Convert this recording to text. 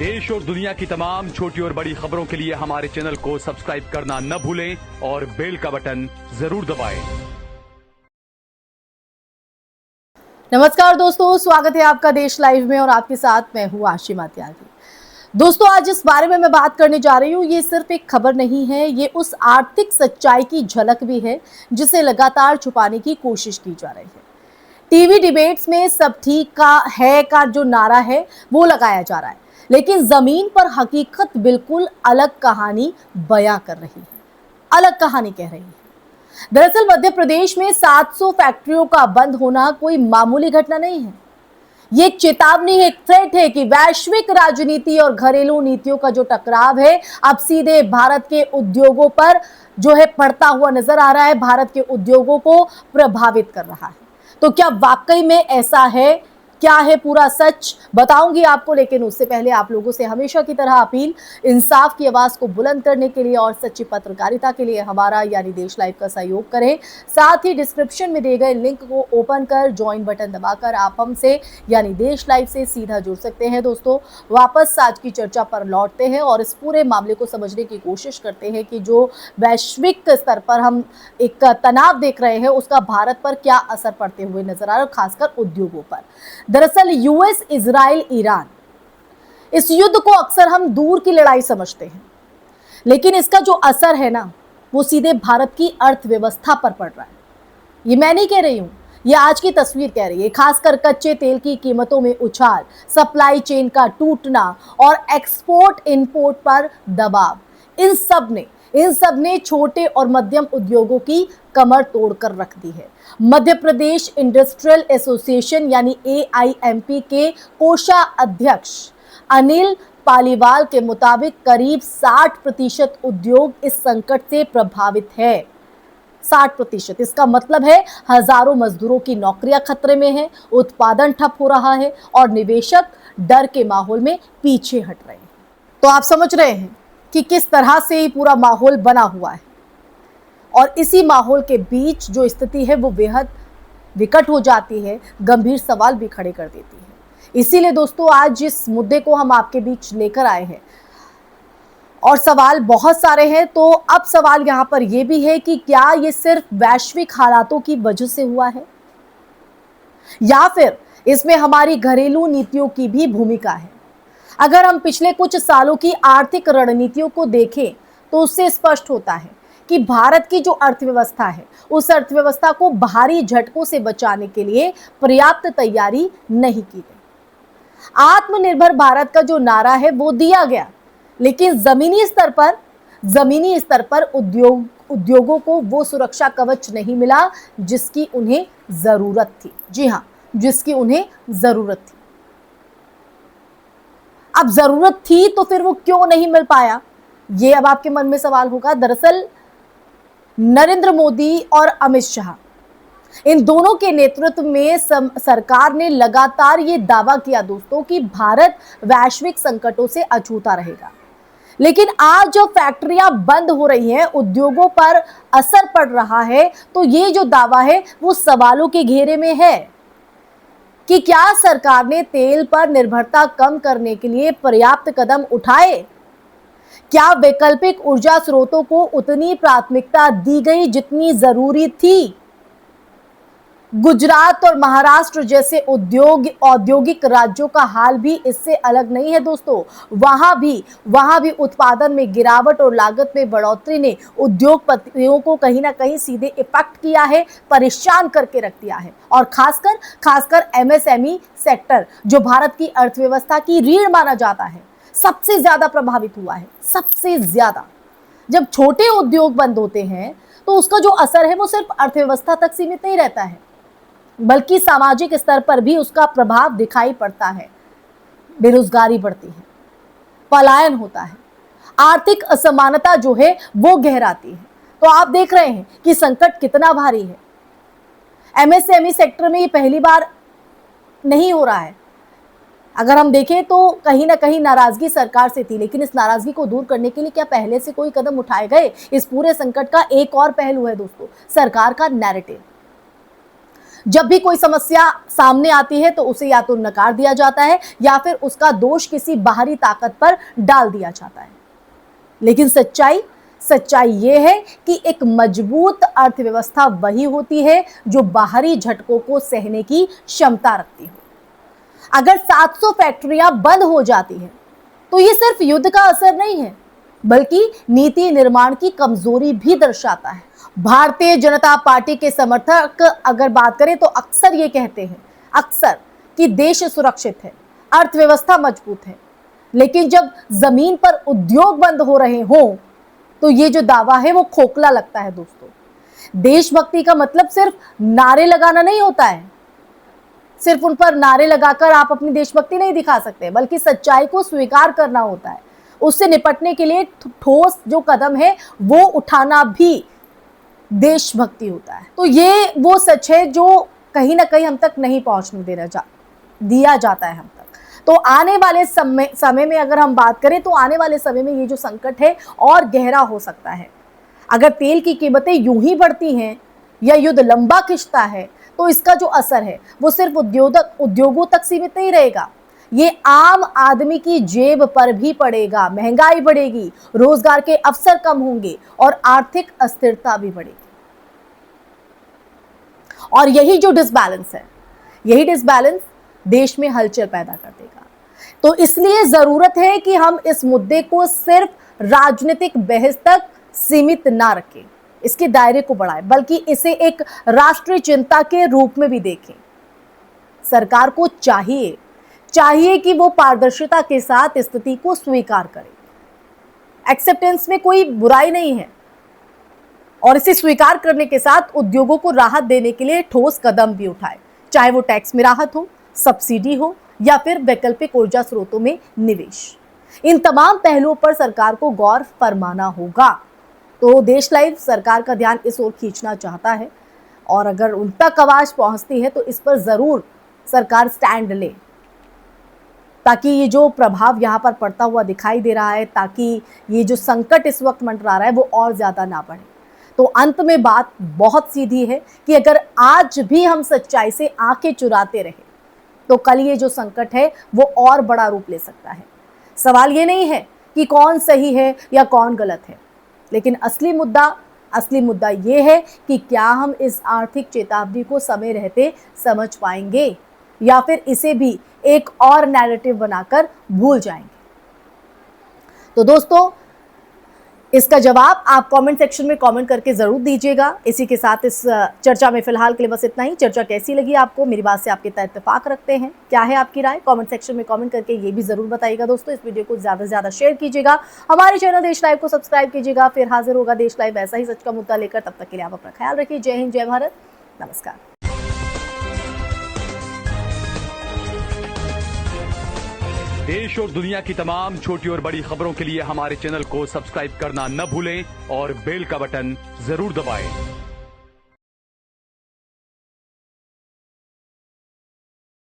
देश और दुनिया की तमाम छोटी और बड़ी खबरों के लिए हमारे चैनल को सब्सक्राइब करना न भूलें और बेल का बटन जरूर दबाएं। नमस्कार दोस्तों, स्वागत है आपका देश लाइव में और आपके साथ मैं हूँ आशिमा त्यागी। दोस्तों, आज इस बारे में मैं बात करने जा रही हूँ, ये सिर्फ एक खबर नहीं है, ये उस आर्थिक सच्चाई की झलक भी है जिसे लगातार छुपाने की कोशिश की जा रही है। टीवी डिबेट्स में सब ठीक का जो नारा है वो लगाया जा रहा है, लेकिन जमीन पर हकीकत बिल्कुल अलग कहानी बयां कर रही है, अलग कहानी कह रही है। दरअसल मध्य प्रदेश में 700 फैक्ट्रियों का बंद होना कोई मामूली घटना नहीं है। ये एक चेतावनी है, एक थ्रेट है कि वैश्विक राजनीति और घरेलू नीतियों का जो टकराव है अब सीधे भारत के उद्योगों पर जो है पड़ता हुआ नजर आ रहा है, भारत के उद्योगों को प्रभावित कर रहा है। तो क्या वाकई में ऐसा है? क्या है पूरा सच, बताऊंगी आपको, लेकिन उससे पहले आप लोगों से हमेशा की तरह अपील, इंसाफ की आवाज को बुलंद करने के लिए और सच्ची पत्रकारिता के लिए हमारा यानी देश लाइव का सहयोग करें। साथ ही डिस्क्रिप्शन में दिए गए लिंक को ओपन कर ज्वाइन बटन दबाकर आप हमसे यानी देश लाइव से सीधा जुड़ सकते हैं। दोस्तों, वापस आज की चर्चा पर लौटते हैं और इस पूरे मामले को समझने की कोशिश करते हैं कि जो वैश्विक स्तर पर हम एक तनाव देख रहे हैं उसका भारत पर क्या असर पड़ते हुए नजर आ रहा है, खासकर उद्योगों पर। दरअसल यूएस, इजराइल, ईरान, इस युद्ध को अक्सर हम दूर की लड़ाई समझते हैं, लेकिन इसका जो असर है ना वो सीधे भारत की अर्थव्यवस्था पर पड़ रहा है। ये मैं नहीं कह रही हूं, ये आज की तस्वीर कह रही है। खासकर कच्चे तेल की कीमतों में उछाल, सप्लाई चेन का टूटना और एक्सपोर्ट इंपोर्ट पर दबाव, इन सब ने छोटे और मध्यम उद्योगों की कमर तोड़कर रख दी है। मध्य प्रदेश इंडस्ट्रियल एसोसिएशन यानी AIMP के कोषाध्यक्ष अनिल पालीवाल के मुताबिक करीब 60% उद्योग इस संकट से प्रभावित है। 60%, इसका मतलब है हजारों मजदूरों की नौकरियां खतरे में हैं, उत्पादन ठप हो रहा है और निवेशक डर के माहौल में पीछे हट रहे हैं। तो आप समझ रहे हैं कि किस तरह से ये पूरा माहौल बना हुआ है और इसी माहौल के बीच जो स्थिति है वो बेहद विकट हो जाती है, गंभीर सवाल भी खड़े कर देती है। इसीलिए दोस्तों, आज इस मुद्दे को हम आपके बीच लेकर आए हैं और सवाल बहुत सारे हैं। तो अब सवाल यहाँ पर यह भी है कि क्या ये सिर्फ वैश्विक हालातों की वजह से हुआ है या फिर इसमें हमारी घरेलू नीतियों की भी भूमिका है। अगर हम पिछले कुछ सालों की आर्थिक रणनीतियों को देखें तो उससे स्पष्ट होता है कि भारत की जो अर्थव्यवस्था है उस अर्थव्यवस्था को बाहरी झटकों से बचाने के लिए पर्याप्त तैयारी नहीं की गई। आत्मनिर्भर भारत का जो नारा है वो दिया गया, लेकिन जमीनी स्तर पर उद्योगों को वो सुरक्षा कवच नहीं मिला जिसकी उन्हें जरूरत थी। जी हाँ, जिसकी उन्हें जरूरत थी। अब जरूरत थी तो फिर वो क्यों नहीं मिल पाया, ये अब आपके मन में सवाल होगा। दरअसल नरेंद्र मोदी और अमित शाह, इन दोनों के नेतृत्व में सरकार ने लगातार ये दावा किया दोस्तों कि भारत वैश्विक संकटों से अछूता रहेगा। लेकिन आज जो फैक्ट्रियां बंद हो रही हैं, उद्योगों पर असर पड़ रहा है, तो ये जो दावा है वो सवालों के घेरे में है कि क्या सरकार ने तेल पर निर्भरता कम करने के लिए पर्याप्त कदम उठाए? क्या वैकल्पिक ऊर्जा स्रोतों को उतनी प्राथमिकता दी गई जितनी जरूरी थी? गुजरात और महाराष्ट्र जैसे औद्योगिक राज्यों का हाल भी इससे अलग नहीं है दोस्तों। वहां भी उत्पादन में गिरावट और लागत में बढ़ोतरी ने उद्योगपतियों को कहीं ना कहीं सीधे इफेक्ट किया है, परेशान करके रख दिया है। और खासकर MSME सेक्टर, जो भारत की अर्थव्यवस्था की रीढ़ माना जाता है, सबसे ज्यादा प्रभावित हुआ है, सबसे ज्यादा। जब छोटे उद्योग बंद होते हैं तो उसका जो असर है वो सिर्फ अर्थव्यवस्था तक सीमित नहीं रहता है, बल्कि सामाजिक स्तर पर भी उसका प्रभाव दिखाई पड़ता है। बेरोजगारी बढ़ती है, पलायन होता है, आर्थिक असमानता जो है वो गहराती है। तो आप देख रहे हैं कि संकट कितना भारी है। MSME सेक्टर में ये पहली बार नहीं हो रहा है। अगर हम देखें तो कहीं ना कहीं नाराजगी सरकार से थी, लेकिन इस नाराजगी को दूर करने के लिए क्या पहले से कोई कदम उठाए गए? इस पूरे संकट का एक और पहलू है दोस्तों, सरकार का नैरेटिव। जब भी कोई समस्या सामने आती है तो उसे या तो नकार दिया जाता है या फिर उसका दोष किसी बाहरी ताकत पर डाल दिया जाता है। लेकिन सच्चाई यह है कि एक मजबूत अर्थव्यवस्था वही होती है जो बाहरी झटकों को सहने की क्षमता रखती हो। अगर 700 फैक्ट्रियां बंद हो जाती हैं तो यह सिर्फ युद्ध का असर नहीं है, बल्कि नीति निर्माण की कमजोरी भी दर्शाता है। भारतीय जनता पार्टी के समर्थक अगर बात करें तो अक्सर ये कहते हैं कि देश सुरक्षित है, अर्थव्यवस्था मजबूत है, लेकिन जब जमीन पर उद्योग बंद हो रहे हों तो ये जो दावा है वो खोखला लगता है। दोस्तों, देशभक्ति का मतलब सिर्फ नारे लगाना नहीं होता है। सिर्फ उन पर नारे लगाकर आप अपनी देशभक्ति नहीं दिखा सकते, बल्कि सच्चाई को स्वीकार करना होता है। उससे निपटने के लिए ठोस जो कदम है वो उठाना भी देशभक्ति होता है। तो ये वो सच है जो कहीं ना कहीं हम तक नहीं पहुंचने दिया जाता है हम तक। तो आने वाले समय में अगर हम बात करें तो आने वाले समय में ये जो संकट है और गहरा हो सकता है। अगर तेल की कीमतें यूं ही बढ़ती हैं या युद्ध लंबा खिंचता है तो इसका जो असर है वो सिर्फ उद्योगों तक सीमित नहीं रहेगा, ये आम आदमी की जेब पर भी पड़ेगा। महंगाई बढ़ेगी, रोजगार के अवसर कम होंगे और आर्थिक अस्थिरता भी बढ़ेगी। और यही जो डिसबैलेंस देश में हलचल पैदा कर देगा। तो इसलिए जरूरत है कि हम इस मुद्दे को सिर्फ राजनीतिक बहस तक सीमित ना रखें, इसके दायरे को बढ़ाएं, बल्कि इसे एक राष्ट्रीय चिंता के रूप में भी देखें। सरकार को चाहिए कि वो पारदर्शिता के साथ स्थिति को स्वीकार करे। एक्सेप्टेंस में कोई बुराई नहीं है और इसे स्वीकार करने के साथ उद्योगों को राहत देने के लिए ठोस कदम भी उठाए, चाहे वो टैक्स में राहत हो, सब्सिडी हो या फिर वैकल्पिक ऊर्जा स्रोतों में निवेश। इन तमाम पहलुओं पर सरकार को गौर फरमाना होगा। तो देश लाइव सरकार का ध्यान इस ओर खींचना चाहता है और अगर उन तक आवाज पहुंचती है तो इस पर जरूर सरकार स्टैंड ले, ताकि ये जो प्रभाव यहाँ पर पड़ता हुआ दिखाई दे रहा है, ताकि ये जो संकट इस वक्त मंडरा रहा है वो और ज्यादा ना बढ़े। तो अंत में बात बहुत सीधी है कि अगर आज भी हम सच्चाई से आंखें चुराते रहे तो कल ये जो संकट है वो और बड़ा रूप ले सकता है। सवाल ये नहीं है कि कौन सही है या कौन गलत है, लेकिन असली मुद्दा ये है कि क्या हम इस आर्थिक चेतावनी को समय रहते समझ पाएंगे या फिर इसे भी एक और नैरेटिव बनाकर भूल जाएंगे। तो दोस्तों, इसका जवाब आप कमेंट सेक्शन में कमेंट करके जरूर दीजिएगा। इसी के साथ इस चर्चा में फिलहाल के लिए बस इतना ही। चर्चा कैसी लगी आपको, मेरी बात से आप कितना इत्तेफाक रखते हैं, क्या है आपकी राय, कमेंट सेक्शन में कमेंट करके ये भी जरूर बताइएगा। दोस्तों, इस वीडियो को ज्यादा से ज्यादा शेयर कीजिएगा, हमारे चैनल देश लाइव को सब्सक्राइब कीजिएगा। फिर हाजिर होगा देश लाइव ऐसा ही सच का मुद्दा लेकर। तब तक के लिए आप अपना ख्याल रखिए। जय हिंद, जय भारत, नमस्कार। देश और दुनिया की तमाम छोटी और बड़ी खबरों के लिए हमारे चैनल को सब्सक्राइब करना न भूलें और बेल का बटन जरूर दबाएं।